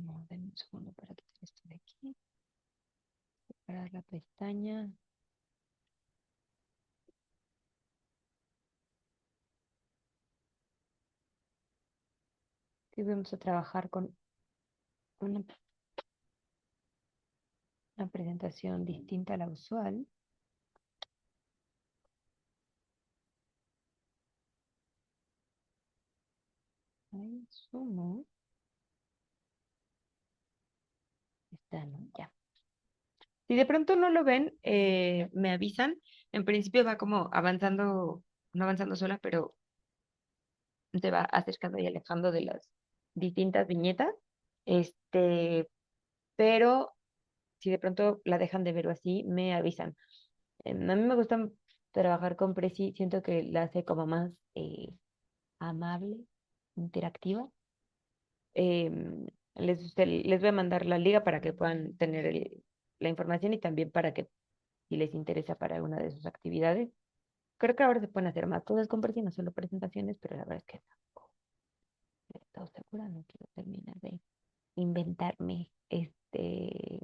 No, denme un segundo para quitar esto de aquí. Separar la pestaña. Y vamos a trabajar con una, una presentación distinta a la usual. Ahí sumo. Está, ¿no? Ya. Si de pronto no lo ven, me avisan. En principio va como avanzando, no avanzando sola, pero se va acercando y alejando de las distintas viñetas. Este, pero si de pronto la dejan de ver o así, me avisan. A mí me gusta trabajar con Prezi, siento que la hace como más amable, interactiva. Les voy a mandar la liga para que puedan tener la información y también para que si les interesa para alguna de sus actividades. Creo que ahora se pueden hacer más cosas con Prezi, no solo presentaciones, pero la verdad es que tampoco he estado segura, no quiero terminar de inventarme eh,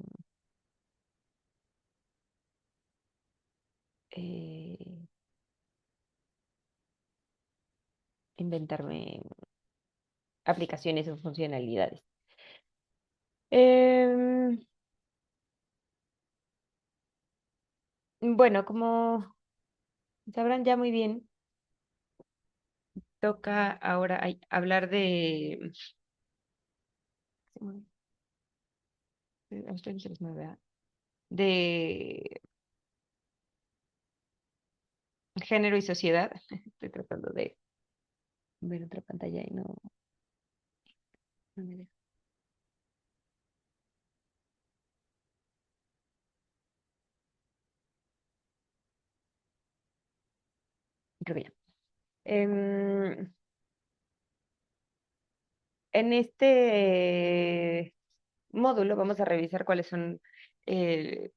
inventarme aplicaciones o funcionalidades. Em, bueno, como sabrán ya muy bien, toca ahora hablar de... Estoy entre las nueve, ¿verdad? De género y sociedad. Estoy tratando de ver otra pantalla y no me deja. Creo que ya. Em, en este módulo vamos a revisar cuáles son eh,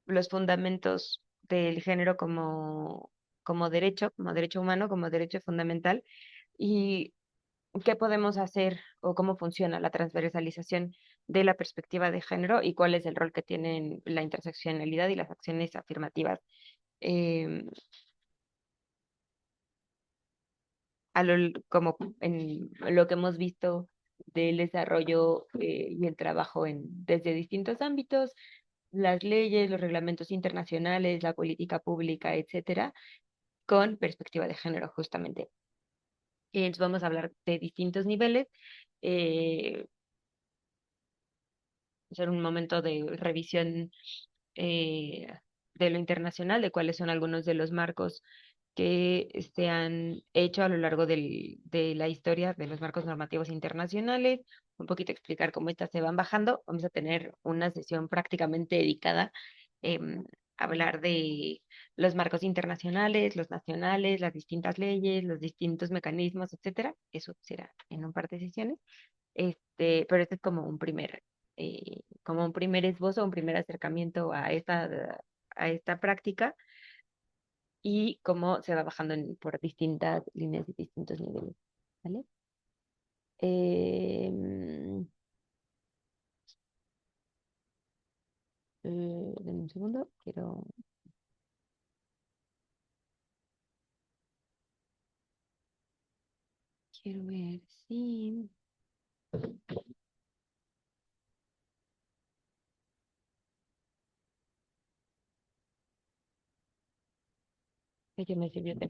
los fundamentos del género como derecho humano, como derecho fundamental, y qué podemos hacer o cómo funciona la transversalización de la perspectiva de género y cuál es el rol que tienen la interseccionalidad y las acciones afirmativas eh, como en lo que hemos visto del desarrollo y el trabajo desde distintos ámbitos, las leyes, los reglamentos internacionales, la política pública, etcétera, con perspectiva de género, justamente. Entonces vamos a hablar de distintos niveles, eh, hacer un momento de revisión eh, de lo internacional, de cuáles son algunos de los marcos que se han hecho a lo largo de la historia de los marcos normativos internacionales, un poquito explicar cómo estas se van bajando. Vamos a tener una sesión prácticamente dedicada a hablar de los marcos internacionales, los nacionales, las distintas leyes, los distintos mecanismos, etcétera. Eso será en un par de sesiones. Pero este es como un primer esbozo, un primer acercamiento a esta práctica y cómo se va bajando por distintas líneas y distintos niveles. ¿Vale? Em, denme un segundo, quiero ver si ello me sirvió de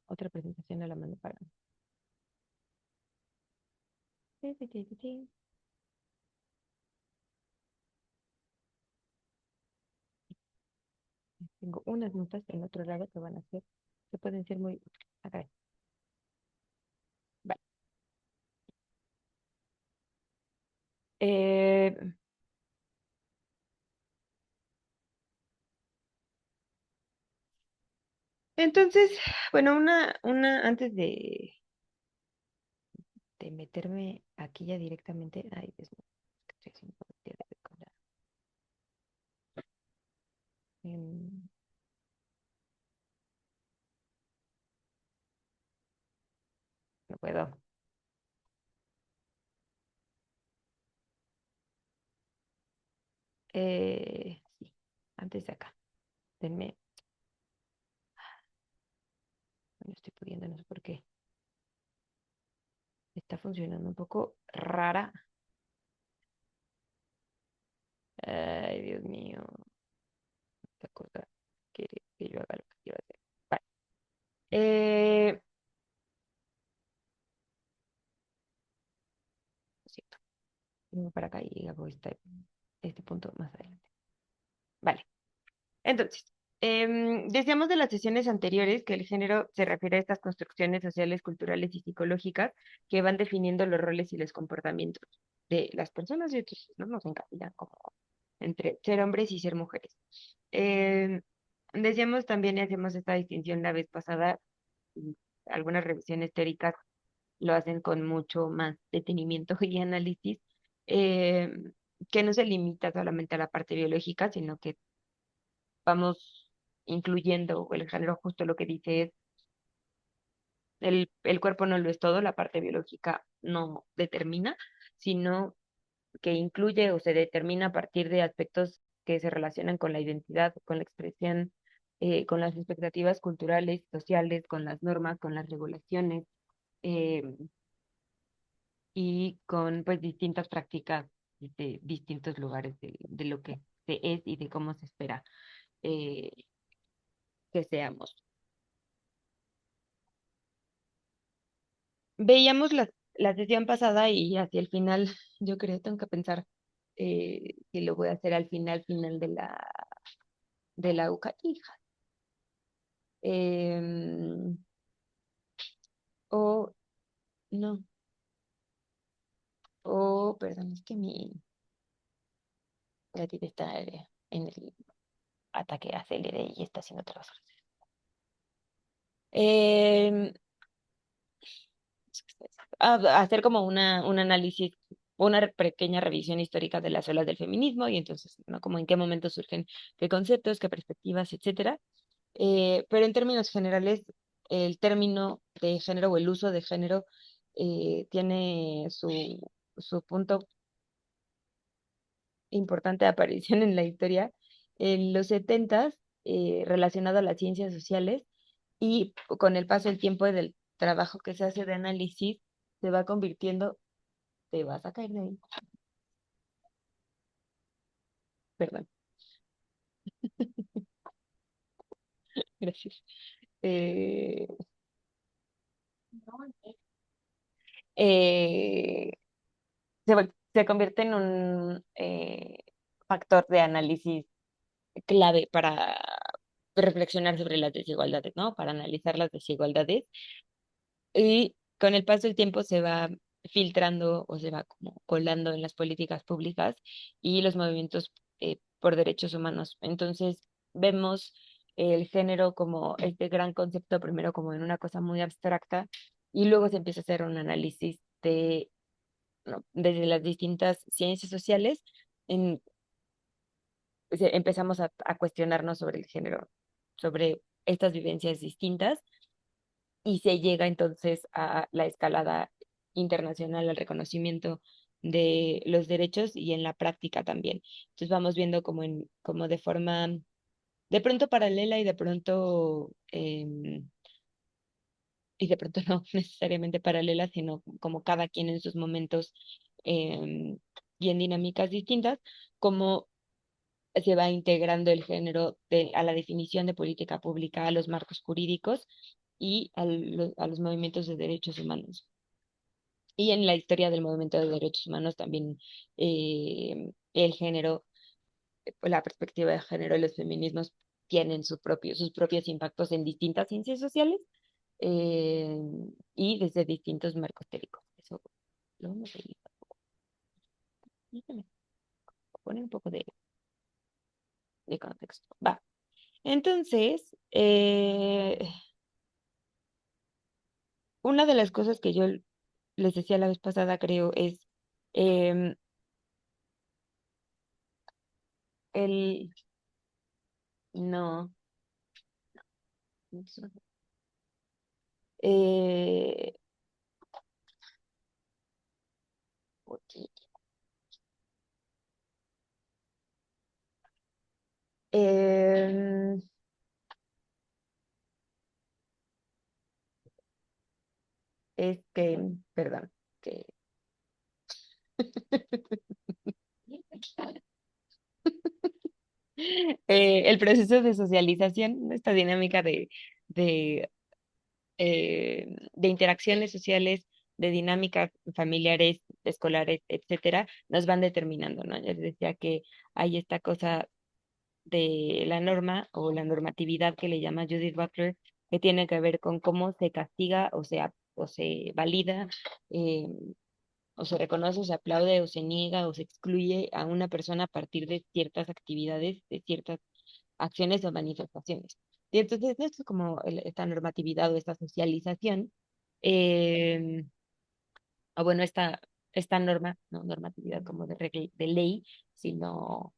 otra presentación, no la mando para. Tengo unas notas en otro lado que van a ser, que pueden ser muy. Acá. Vale. Eh, entonces, bueno, antes de meterme aquí ya directamente. Ay, Dios mío, estoy haciendo con em, no puedo. Sí, antes de acá. Denme, no estoy pudiendo, no sé por qué. Está funcionando un poco rara. Ay, Dios mío, esta cosa quiere que yo haga lo que quiero hacer. Vale. Lo siento. Vengo para acá y hago este punto más adelante. Vale. Entonces, decíamos de las sesiones anteriores que el género se refiere a estas construcciones sociales, culturales y psicológicas que van definiendo los roles y los comportamientos de las personas y otros, ¿no? Nos encasillan como entre ser hombres y ser mujeres. Em, Decíamos también y hacemos esta distinción la vez pasada, y algunas revisiones teóricas lo hacen con mucho más detenimiento y análisis, que no se limita solamente a la parte biológica, sino que vamos incluyendo el género, justo lo que dice es, el cuerpo no lo es todo, la parte biológica no determina, sino que incluye o se determina a partir de aspectos que se relacionan con la identidad, con la expresión, con las expectativas culturales, sociales, con las normas, con las regulaciones, eh, y con pues distintas prácticas de distintos lugares de lo que se es y de cómo se espera eh, que seamos. Veíamos la sesión pasada y hacia el final, yo creo, tengo que pensar que lo voy a hacer al final de la UCA. Hija. Em, o, no, perdón, es que mi gatita está en el ataque acelere y está haciendo trabajos. Em, Hacer como un análisis, una pequeña revisión histórica de las olas del feminismo y entonces, ¿no? Como en qué momento surgen qué conceptos, qué perspectivas, etcétera. Pero en términos generales, el término de género o el uso de género tiene su punto importante de aparición en la historia en los setentas, relacionado a las ciencias sociales y con el paso del tiempo y del trabajo que se hace de análisis, se va convirtiendo, te vas a caer de ahí, perdón, gracias. Eh, eh, Se convierte en un factor de análisis clave para reflexionar sobre las desigualdades, ¿no? Para analizar las desigualdades. Y con el paso del tiempo se va filtrando o se va como colando en las políticas públicas y los movimientos por derechos humanos. Entonces, vemos el género como este gran concepto, primero como en una cosa muy abstracta, y luego se empieza a hacer un análisis de, ¿no? Desde las distintas ciencias sociales, en, empezamos a cuestionarnos sobre el género, sobre estas vivencias distintas y se llega entonces a la escalada internacional, al reconocimiento de los derechos y en la práctica también. Entonces vamos viendo como de forma, de pronto paralela y de pronto no necesariamente paralela, sino como cada quien en sus momentos y en dinámicas distintas, como se va integrando el género a la definición de política pública, a los marcos jurídicos y a los movimientos de derechos humanos. Y en la historia del movimiento de derechos humanos también el género, la perspectiva de género y los feminismos tienen sus propios impactos en distintas ciencias sociales eh, y desde distintos marcos teóricos. Eso lo vamos a ir. Déjame poner un poco de contexto. Va. Entonces, una de las cosas que yo les decía la vez pasada, creo, es em, el no. Eh, ok, Em, es que, perdón, que el proceso de socialización, esta dinámica de, de interacciones sociales, de dinámicas familiares, escolares, etcétera, nos van determinando, ¿no? Ya les decía que hay esta cosa de la norma o la normatividad que le llama Judith Butler, que tiene que ver con cómo se castiga o se valida, eh, o se reconoce, o se aplaude, o se niega, o se excluye a una persona a partir de ciertas actividades, de ciertas acciones o manifestaciones. Y entonces, esto es como esta normatividad o esta socialización, eh, o bueno, esta norma, no normatividad como de regla, de ley, sino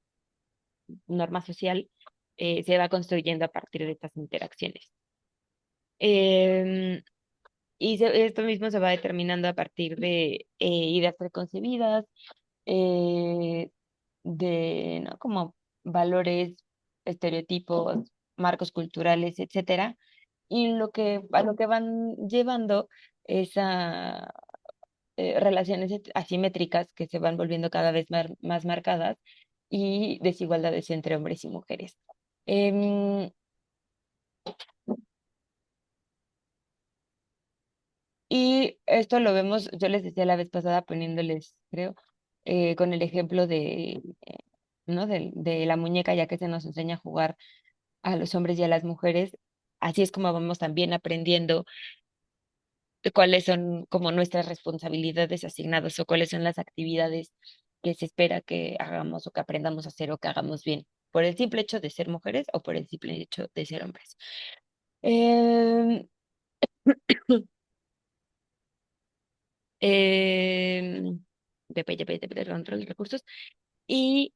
norma social, se va construyendo a partir de estas interacciones. Em, esto mismo se va determinando a partir de ideas preconcebidas, eh, de, ¿no? Como valores, estereotipos, marcos culturales, etcétera, y a lo que van llevando es a relaciones asimétricas que se van volviendo cada vez más marcadas y desigualdades entre hombres y mujeres. Em, y esto lo vemos, yo les decía la vez pasada poniéndoles, creo, con el ejemplo ¿no? De la muñeca, ya que se nos enseña a jugar a los hombres y a las mujeres, así es como vamos también aprendiendo cuáles son como nuestras responsabilidades asignadas o cuáles son las actividades que se espera que hagamos o que aprendamos a hacer o que hagamos bien, por el simple hecho de ser mujeres o por el simple hecho de ser hombres. Em, em, de control de recursos y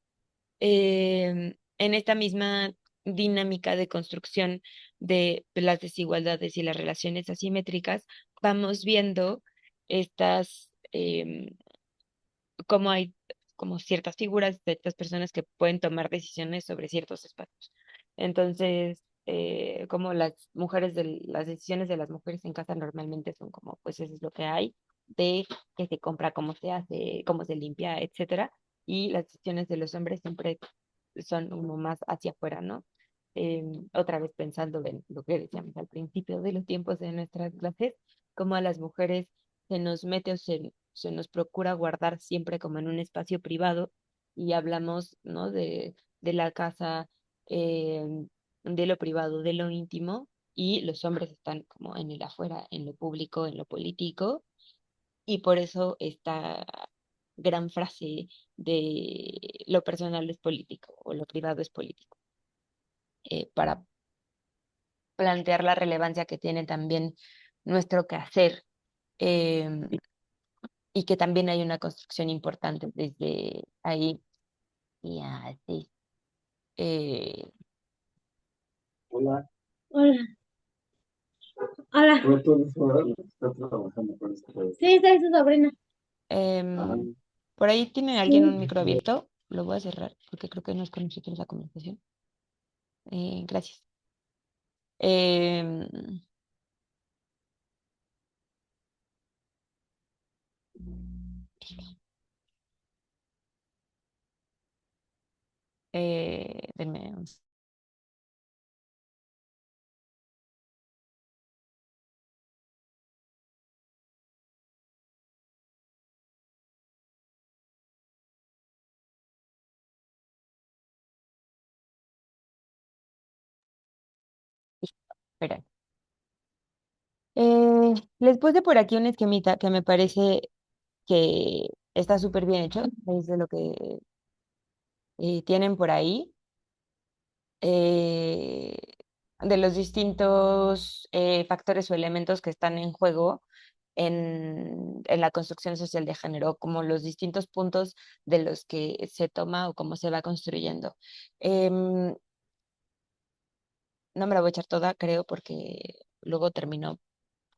en esta misma dinámica de construcción de las desigualdades y las relaciones asimétricas, vamos viendo estas, cómo hay como ciertas figuras de estas personas que pueden tomar decisiones sobre ciertos espacios. Entonces, como las mujeres las decisiones de las mujeres en casa normalmente son como, pues eso es lo que hay, de qué se compra, cómo se hace, cómo se limpia, etcétera. Y las decisiones de los hombres siempre son como más hacia afuera, ¿no? Otra vez pensando en lo que decíamos al principio de los tiempos de nuestras clases, como a las mujeres se nos mete o se nos procura guardar siempre como en un espacio privado y hablamos, ¿no? De la casa, eh, de lo privado, de lo íntimo, y los hombres están como en el afuera, en lo público, en lo político, y por eso esta gran frase de lo personal es político o lo privado es político, para plantear la relevancia que tiene también nuestro quehacer. em, y que también hay una construcción importante desde ahí y así. Eh, Hola. Hola, hola. ¿Pero tú eres ahora? ¿Estás trabajando con esta persona? Sí, esta es su sobrina. Ah, em, por ahí tiene alguien un sí. micro abierto, lo voy a cerrar porque creo que no es con nosotros la conversación. Gracias. Em, denme espera. Les puse por aquí un esquemita que me parece que está súper bien hecho, es de lo que tienen por ahí, eh, de los distintos factores o elementos que están en juego en la construcción social de género, como los distintos puntos de los que se toma o cómo se va construyendo. Em, no me la voy a echar toda, creo, porque luego termino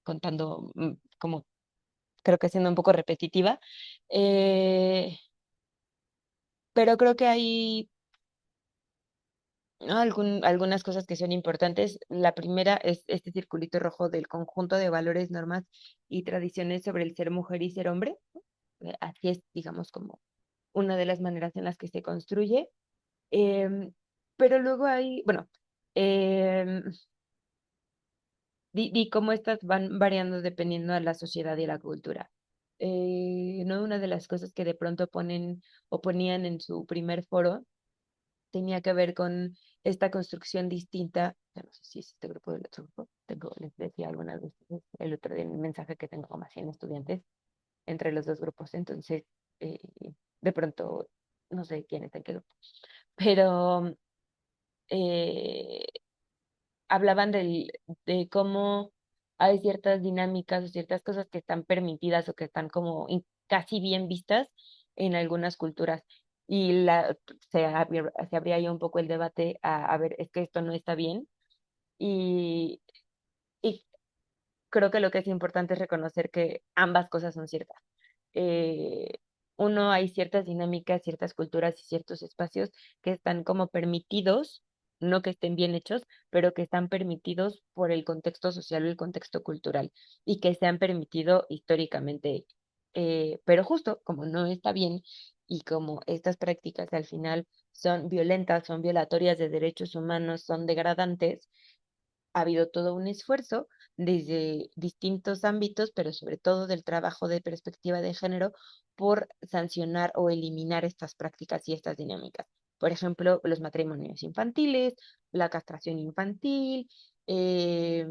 contando como creo que siendo un poco repetitiva, eh, pero creo que hay ¿no? Algunas cosas que son importantes. La primera es este circulito rojo del conjunto de valores, normas y tradiciones sobre el ser mujer y ser hombre. Así es, digamos, como una de las maneras en las que se construye. Em, pero luego hay, bueno, em, di cómo estas van variando dependiendo de la sociedad y la cultura. No, una de las cosas que de pronto ponen o ponían en su primer foro tenía que ver con esta construcción distinta. Ya no sé si es este grupo o el otro grupo. Les decía alguna vez el otro día en el mensaje que tengo como 100 estudiantes entre los dos grupos. Entonces, eh, de pronto, no sé quién está en qué grupo. Pero eh, hablaban de cómo hay ciertas dinámicas o ciertas cosas que están permitidas o que están como casi bien vistas en algunas culturas. Y se abría ahí un poco el debate a ver, es que esto no está bien. Y, y creo que lo que es importante es reconocer que ambas cosas son ciertas. eh, Uno, hay ciertas dinámicas, ciertas culturas y ciertos espacios que están como permitidos, no que estén bien hechos, pero que están permitidos por el contexto social o el contexto cultural y que se han permitido históricamente. Pero justo como no está bien y como estas prácticas al final son violentas, son violatorias de derechos humanos, son degradantes, ha habido todo un esfuerzo desde distintos ámbitos, pero sobre todo del trabajo de perspectiva de género, por sancionar o eliminar estas prácticas y estas dinámicas. Por ejemplo, los matrimonios infantiles, la castración infantil, eh,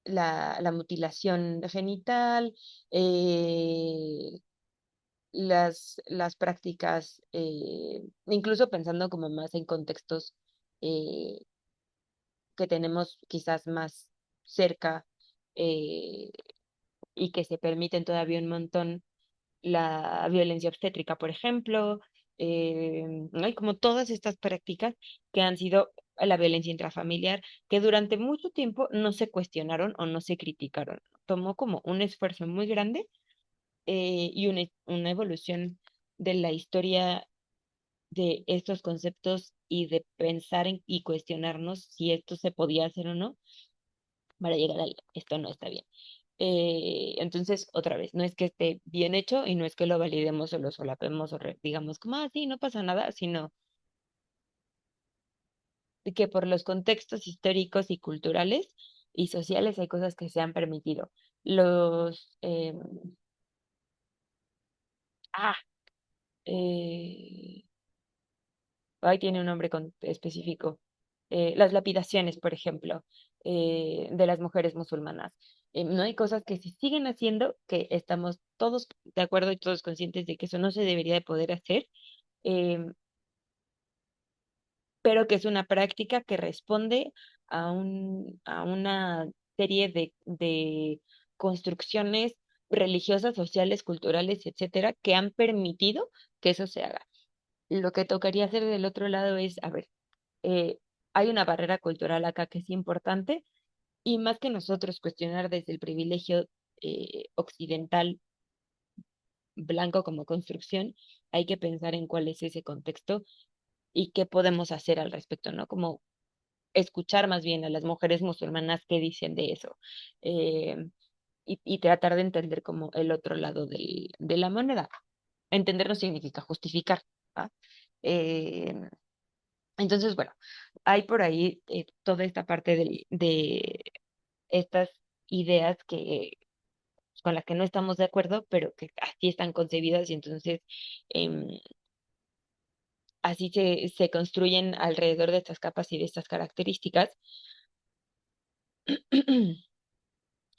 la mutilación genital, eh, las prácticas, incluso pensando como más en contextos eh, que tenemos quizás más cerca, eh, y que se permiten todavía un montón, la violencia obstétrica, por ejemplo. ¿No? Hay como todas estas prácticas que han sido la violencia intrafamiliar, que durante mucho tiempo no se cuestionaron o no se criticaron. Tomó como un esfuerzo muy grande, y una evolución de la historia de estos conceptos y de pensar y cuestionarnos si esto se podía hacer o no para llegar al esto no está bien. Entonces, otra vez, no es que esté bien hecho y no es que lo validemos o lo solapemos o digamos como, ah, sí, no pasa nada, sino de que por los contextos históricos y culturales y sociales hay cosas que se han permitido. Los, ah, eh, ahí tiene un nombre específico. Las lapidaciones, por ejemplo, de las mujeres musulmanas. No hay cosas que se siguen haciendo, que estamos todos de acuerdo y todos conscientes de que eso no se debería de poder hacer, eh, pero que es una práctica que responde a una serie de construcciones religiosas, sociales, culturales, etcétera, que han permitido que eso se haga. Lo que tocaría hacer del otro lado es, a ver, eh, hay una barrera cultural acá que es importante y más que nosotros cuestionar desde el privilegio occidental blanco como construcción, hay que pensar en cuál es ese contexto y qué podemos hacer al respecto, ¿no? Como escuchar más bien a las mujeres musulmanas qué dicen de eso, eh, y tratar de entender como el otro lado de la moneda. Entender no significa justificar, ¿va? Eh, Entonces, bueno, hay por ahí toda esta parte de estas ideas con las que no estamos de acuerdo, pero que así están concebidas y entonces em, así se construyen alrededor de estas capas y de estas características.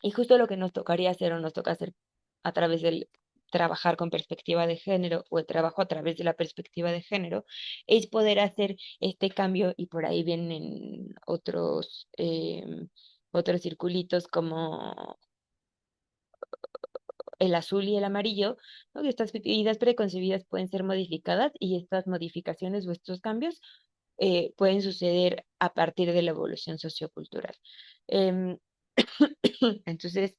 Y justo lo que nos tocaría hacer o nos toca hacer a través del trabajar con perspectiva de género o el trabajo a través de la perspectiva de género es poder hacer este cambio y por ahí vienen otros circulitos como el azul y el amarillo, ¿no? Que estas ideas preconcebidas pueden ser modificadas y estas modificaciones o estos cambios pueden suceder a partir de la evolución sociocultural. Em, entonces,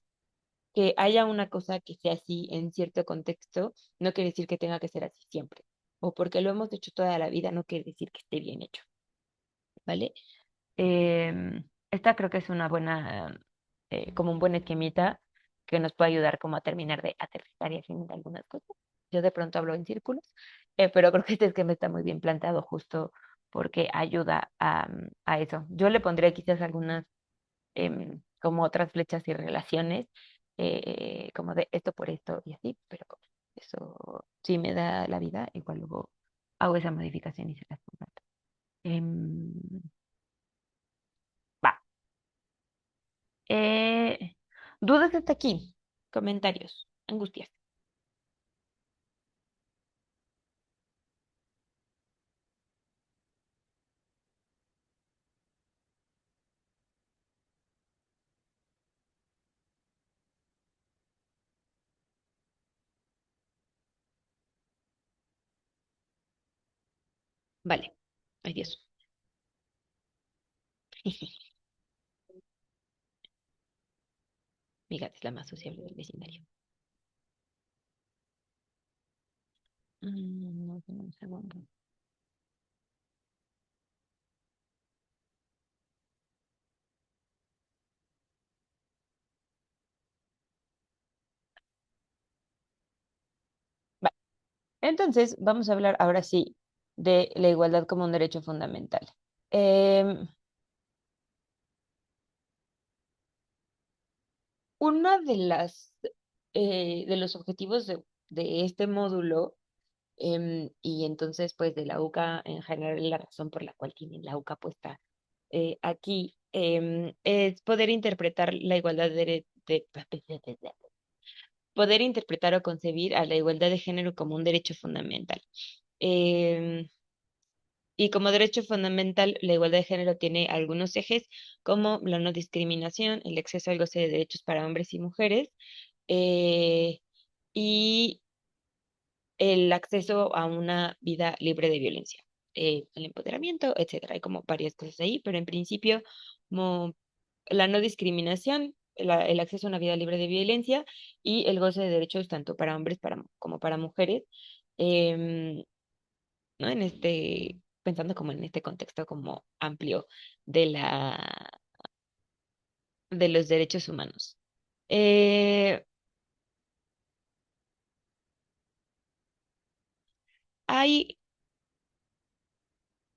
que haya una cosa que sea así en cierto contexto, no quiere decir que tenga que ser así siempre. O porque lo hemos hecho toda la vida, no quiere decir que esté bien hecho. ¿vale? Esta creo que es una buena, como un buen esquemita que nos puede ayudar como a terminar de aterrizar y afinar algunas cosas. Yo de pronto hablo en círculos, pero creo que este esquema está muy bien planteado justo porque ayuda a eso. Yo le pondría quizás algunas como otras flechas y relaciones, como de esto por esto y así, pero eso sí me da la vida, igual luego hago esa modificación y se las comparto. Em, va. ¿Dudas hasta aquí? Comentarios, angustias. Vale. Ay, Dios. Mi gata es la más sociable del vecindario. No, no, un segundo. Va. Entonces, vamos a hablar ahora sí de la igualdad como un derecho fundamental. Em, Una de de los objetivos de este módulo, y entonces pues de la UCA en general, la razón por la cual tienen la UCA puesta aquí, es poder interpretar la igualdad poder interpretar o concebir a la igualdad de género como un derecho fundamental. Em, y como derecho fundamental, la igualdad de género tiene algunos ejes, como la no discriminación, el acceso al goce de derechos para hombres y mujeres, eh, y el acceso a una vida libre de violencia, el empoderamiento, etcétera. Hay como varias cosas ahí, pero en principio, como la no discriminación, el acceso a una vida libre de violencia y el goce de derechos tanto para hombres como para mujeres, em, ¿no? Pensando como en este contexto como amplio de de los derechos humanos. Eh, Hay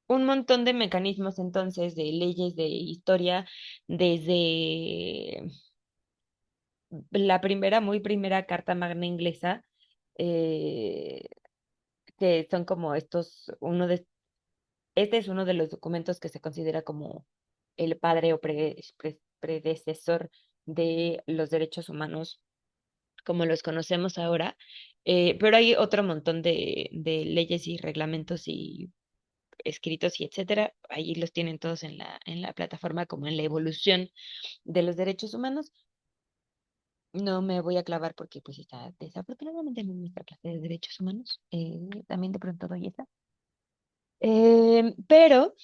un montón de mecanismos entonces, de leyes, de historia, desde la primera, muy primera Carta Magna inglesa, eh, que son como este es uno de los documentos que se considera como el padre o predecesor de los derechos humanos como los conocemos ahora, pero hay otro montón de leyes y reglamentos y escritos y etcétera. Ahí los tienen todos en en la plataforma como en la evolución de los derechos humanos. No me voy a clavar porque pues está desafortunadamente en nuestra clase de derechos humanos. También de pronto doy esa. Pero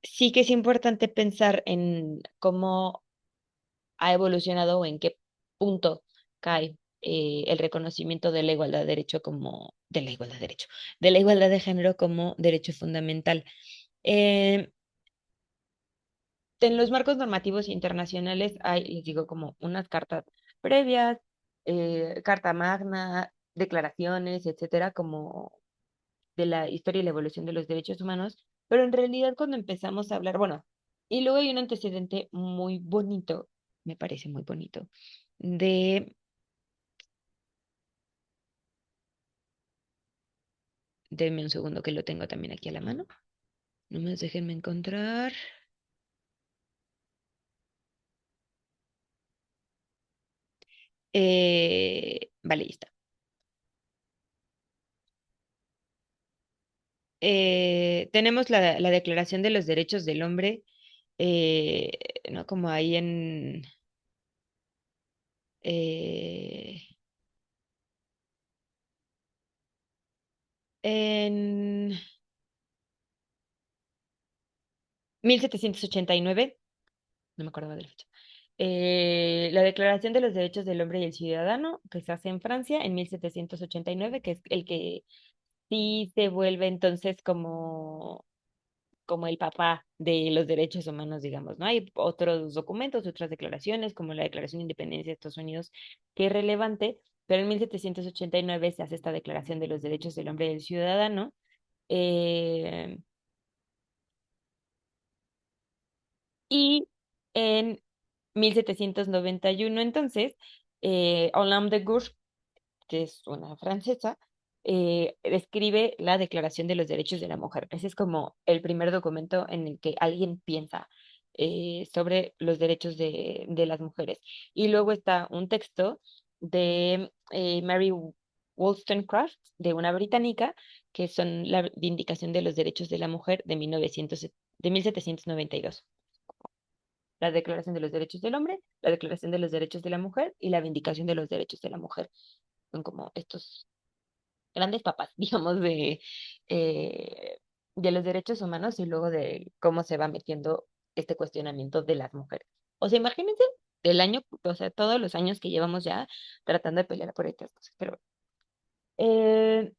sí que es importante pensar en cómo ha evolucionado o en qué punto cae el reconocimiento de la igualdad de derecho de la igualdad de derecho, de la igualdad de género como derecho fundamental. Eh, en los marcos normativos internacionales hay, les digo, como unas cartas previas, Carta Magna, declaraciones, etcétera, como de la historia y la evolución de los derechos humanos, pero en realidad cuando empezamos a hablar, bueno, y luego hay un antecedente muy bonito, me parece muy bonito, de, denme un segundo que lo tengo también aquí a la mano, nomás déjenme encontrar. Vale, ya está. Tenemos la Declaración de los Derechos del Hombre, eh, ¿no? Como ahí eh, en 1789, no me acuerdo de la fecha. La Declaración de los Derechos del Hombre y el Ciudadano, que se hace en Francia en 1789, que es el que sí se vuelve entonces como como el papá de los derechos humanos, digamos, ¿no? Hay otros documentos, otras declaraciones, como la Declaración de Independencia de Estados Unidos, que es relevante, pero en 1789 se hace esta Declaración de los Derechos del Hombre y del Ciudadano. eh, y en 1791, entonces, Olympe de Gouges, que es una francesa, escribe la Declaración de los Derechos de la Mujer. Ese es como el primer documento en el que alguien piensa sobre los derechos de las mujeres. Y luego está un texto de Mary Wollstonecraft, de una británica, que son la Vindicación de los Derechos de la Mujer de 1792. La Declaración de los Derechos del Hombre, la Declaración de los Derechos de la Mujer y la Vindicación de los Derechos de la Mujer. Son como estos grandes papas, digamos, eh, de los derechos humanos y luego de cómo se va metiendo este cuestionamiento de las mujeres. O sea, imagínense el año, o sea, todos los años que llevamos ya tratando de pelear por estas cosas. Pero, eh,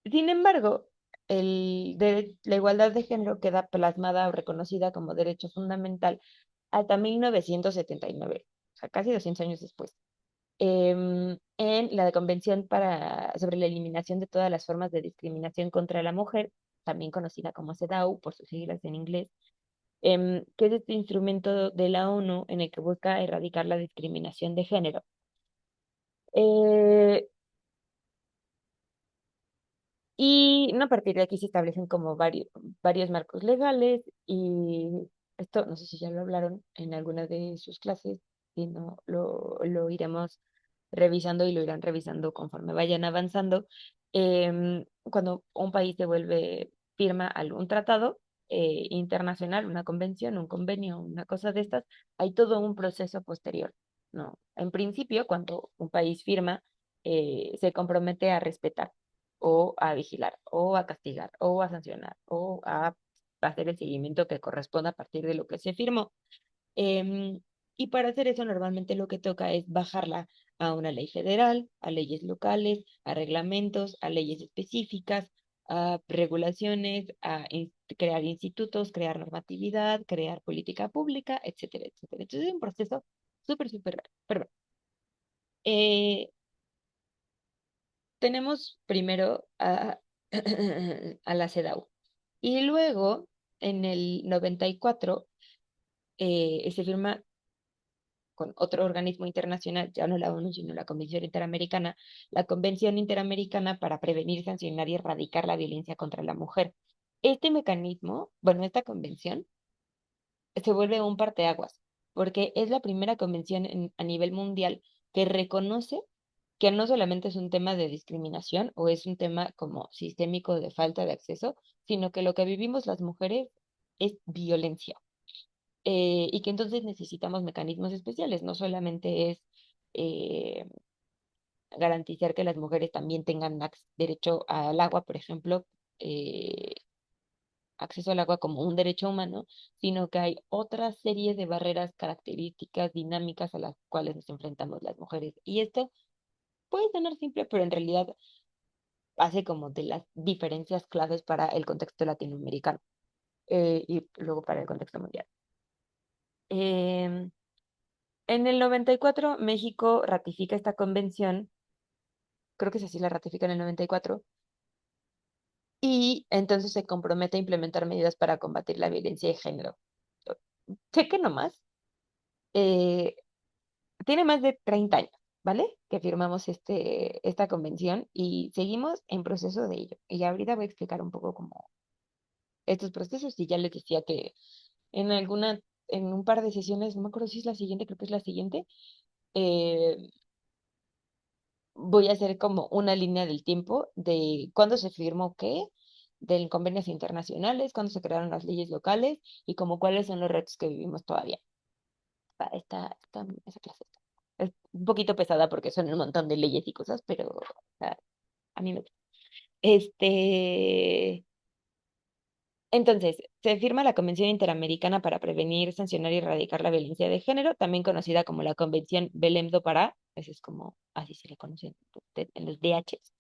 sin embargo, la igualdad de género queda plasmada o reconocida como derecho fundamental hasta 1979, o sea, casi 200 años después, en la Convención sobre la Eliminación de todas las formas de discriminación contra la mujer, también conocida como CEDAW por sus siglas en inglés, que es este instrumento de la ONU en el que busca erradicar la discriminación de género. Eh, Y no, a partir de aquí se establecen como varios marcos legales y esto no sé si ya lo hablaron en alguna de sus clases, si no lo iremos revisando y lo irán revisando conforme vayan avanzando. Cuando un país se vuelve firma algún tratado internacional, una convención, un convenio, una cosa de estas, hay todo un proceso posterior, ¿no? En principio, cuando un país firma, se compromete a respetar o a vigilar, o a castigar, o a sancionar, o a hacer el seguimiento que corresponda a partir de lo que se firmó. Em, y para hacer eso, normalmente lo que toca es bajarla a una ley federal, a leyes locales, a reglamentos, a leyes específicas, a regulaciones, crear institutos, crear normatividad, crear política pública, etcétera, etcétera. Entonces es un proceso súper, súper raro. Pero bueno, eh, tenemos primero a la CEDAW. Y luego, en el 94, se firma con otro organismo internacional, ya no la ONU, sino la Convención Interamericana, la Convención Interamericana para prevenir, sancionar y erradicar la violencia contra la mujer. Este mecanismo, bueno, esta convención se vuelve un parteaguas, porque es la primera convención a nivel mundial que reconoce que no solamente es un tema de discriminación o es un tema como sistémico de falta de acceso, sino que lo que vivimos las mujeres es violencia, y que entonces necesitamos mecanismos especiales, no solamente es eh, garantizar que las mujeres también tengan derecho al agua, por ejemplo, eh, acceso al agua como un derecho humano, sino que hay otra serie de barreras, características, dinámicas a las cuales nos enfrentamos las mujeres. Y esto puede sonar simple, pero en realidad hace como de las diferencias claves para el contexto latinoamericano, y luego para el contexto mundial. Em, en el 94 México ratifica esta convención, creo que es así, la ratifica en el 94, y entonces se compromete a implementar medidas para combatir la violencia de género. Sé que nomás, eh, tiene más de 30 años, ¿vale? Que firmamos esta convención y seguimos en proceso de ello. Y ahorita voy a explicar un poco cómo estos procesos y ya les decía que en en un par de sesiones, no me acuerdo si es la siguiente, creo que es la siguiente, eh, voy a hacer como una línea del tiempo de cuándo se firmó qué, de convenios internacionales, cuándo se crearon las leyes locales y como cuáles son los retos que vivimos todavía. Esa clase es un poquito pesada porque son un montón de leyes y cosas, pero a mí me gusta. Este, entonces, se firma la Convención Interamericana para prevenir, sancionar y erradicar la violencia de género, también conocida como la Convención Belém do Pará, ese es como así se le conoce en los DHs.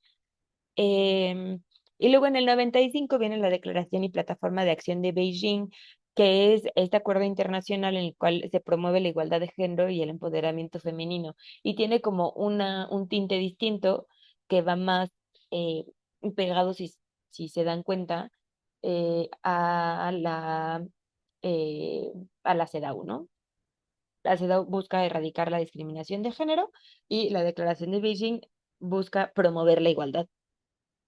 Y luego en el 95 viene la Declaración y Plataforma de Acción de Beijing, que es este acuerdo internacional en el cual se promueve la igualdad de género y el empoderamiento femenino. Y tiene como un tinte distinto que va más eh, pegado, si se dan cuenta, eh, a la, eh, a la CEDAW, ¿no? La CEDAW busca erradicar la discriminación de género y la Declaración de Beijing busca promover la igualdad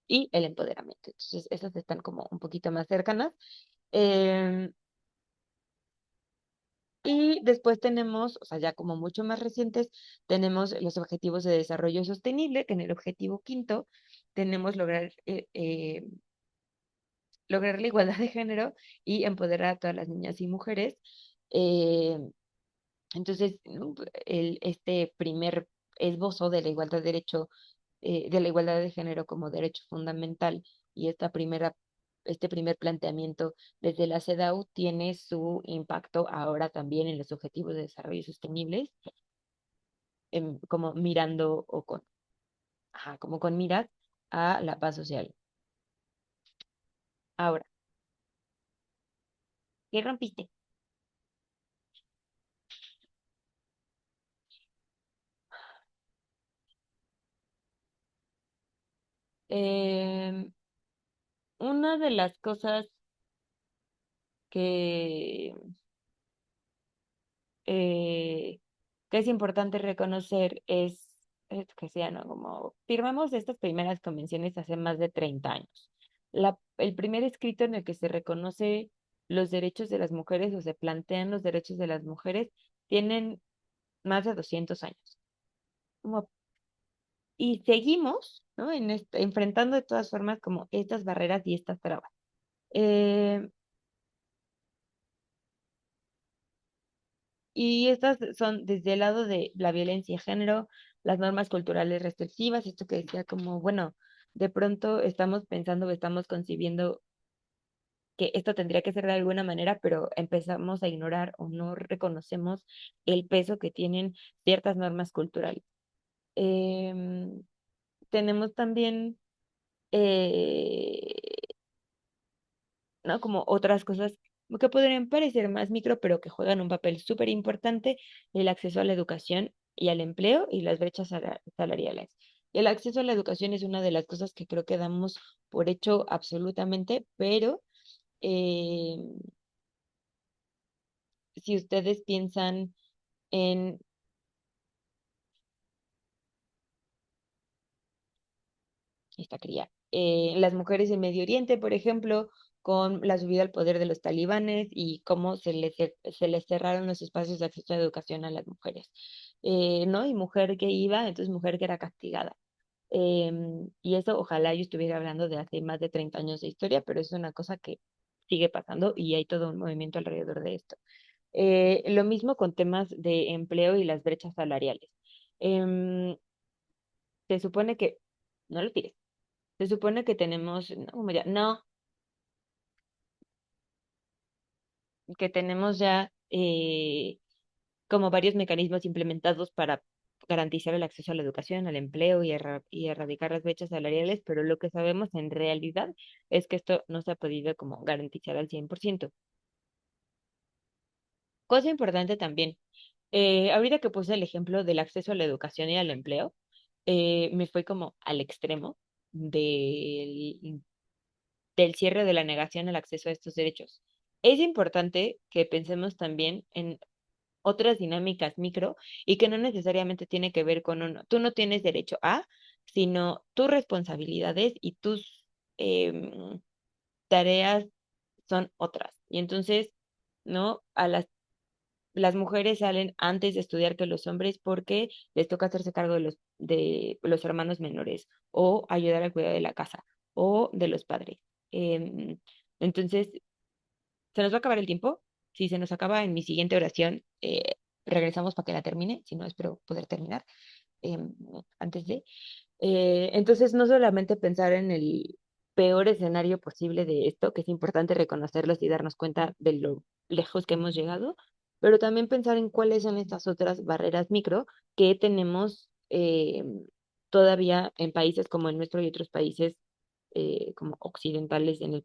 y el empoderamiento. Entonces, esas están como un poquito más cercanas. Em, y después tenemos, o sea, ya como mucho más recientes, tenemos los objetivos de desarrollo sostenible, que en el objetivo quinto tenemos lograr la igualdad de género y empoderar a todas las niñas y mujeres. Eh, entonces, ¿no? Este primer esbozo de la igualdad de derecho, de la igualdad de género como derecho fundamental y este primer planteamiento desde la CEDAW tiene su impacto ahora también en los objetivos de desarrollo sostenibles, como mirando o como con miras a la paz social. Ahora, ¿qué rompiste? Em, una de las cosas que, eh, que es importante reconocer es que sea, ¿no? Como firmamos estas primeras convenciones hace más de 30 años. El primer escrito en el que se reconoce los derechos de las mujeres o se plantean los derechos de las mujeres tienen más de 200 años. Como, y seguimos, ¿no? Enfrentando de todas formas como estas barreras y estas trabas. Eh, Y estas son desde el lado de la violencia de género, las normas culturales restrictivas, esto que decía como, bueno, de pronto estamos pensando o estamos concibiendo que esto tendría que ser de alguna manera, pero empezamos a ignorar o no reconocemos el peso que tienen ciertas normas culturales. Em, tenemos también eh, ¿no? Como otras cosas que podrían parecer más micro, pero que juegan un papel súper importante, el acceso a la educación y al empleo y las brechas salariales. El acceso a la educación es una de las cosas que creo que damos por hecho absolutamente, pero eh, si ustedes piensan en esta cría. Las mujeres en Medio Oriente, por ejemplo, con la subida al poder de los talibanes y cómo se les cerraron los espacios de acceso a educación a las mujeres. ¿No? Y mujer que iba, entonces mujer que era castigada. Y eso ojalá yo estuviera hablando de hace más de 30 años de historia, pero es una cosa que sigue pasando y hay todo un movimiento alrededor de esto. Lo mismo con temas de empleo y las brechas salariales. Em, se supone que, no lo tires. Se supone que tenemos, no, no, que tenemos ya como varios mecanismos implementados para garantizar el acceso a la educación, al empleo y erradicar las brechas salariales, pero lo que sabemos en realidad es que esto no se ha podido como garantizar al 100%. Cosa importante también, ahorita que puse el ejemplo del acceso a la educación y al empleo, me fui como al extremo del cierre de la negación al acceso a estos derechos. Es importante que pensemos también en otras dinámicas micro y que no necesariamente tiene que ver con uno. Tú no tienes derecho a, sino tus responsabilidades y tus tareas son otras. Y entonces, ¿no? Las mujeres salen antes de estudiar que los hombres porque les toca hacerse cargo de los hermanos menores o ayudar al cuidado de la casa o de los padres. Em, entonces, se nos va a acabar el tiempo. Si se nos acaba en mi siguiente oración, regresamos para que la termine. Si no, espero poder terminar em, antes de. Entonces, no solamente pensar en el peor escenario posible de esto, que es importante reconocerlos y darnos cuenta de lo lejos que hemos llegado, pero también pensar en cuáles son estas otras barreras micro que tenemos todavía en países como el nuestro y otros países como occidentales en el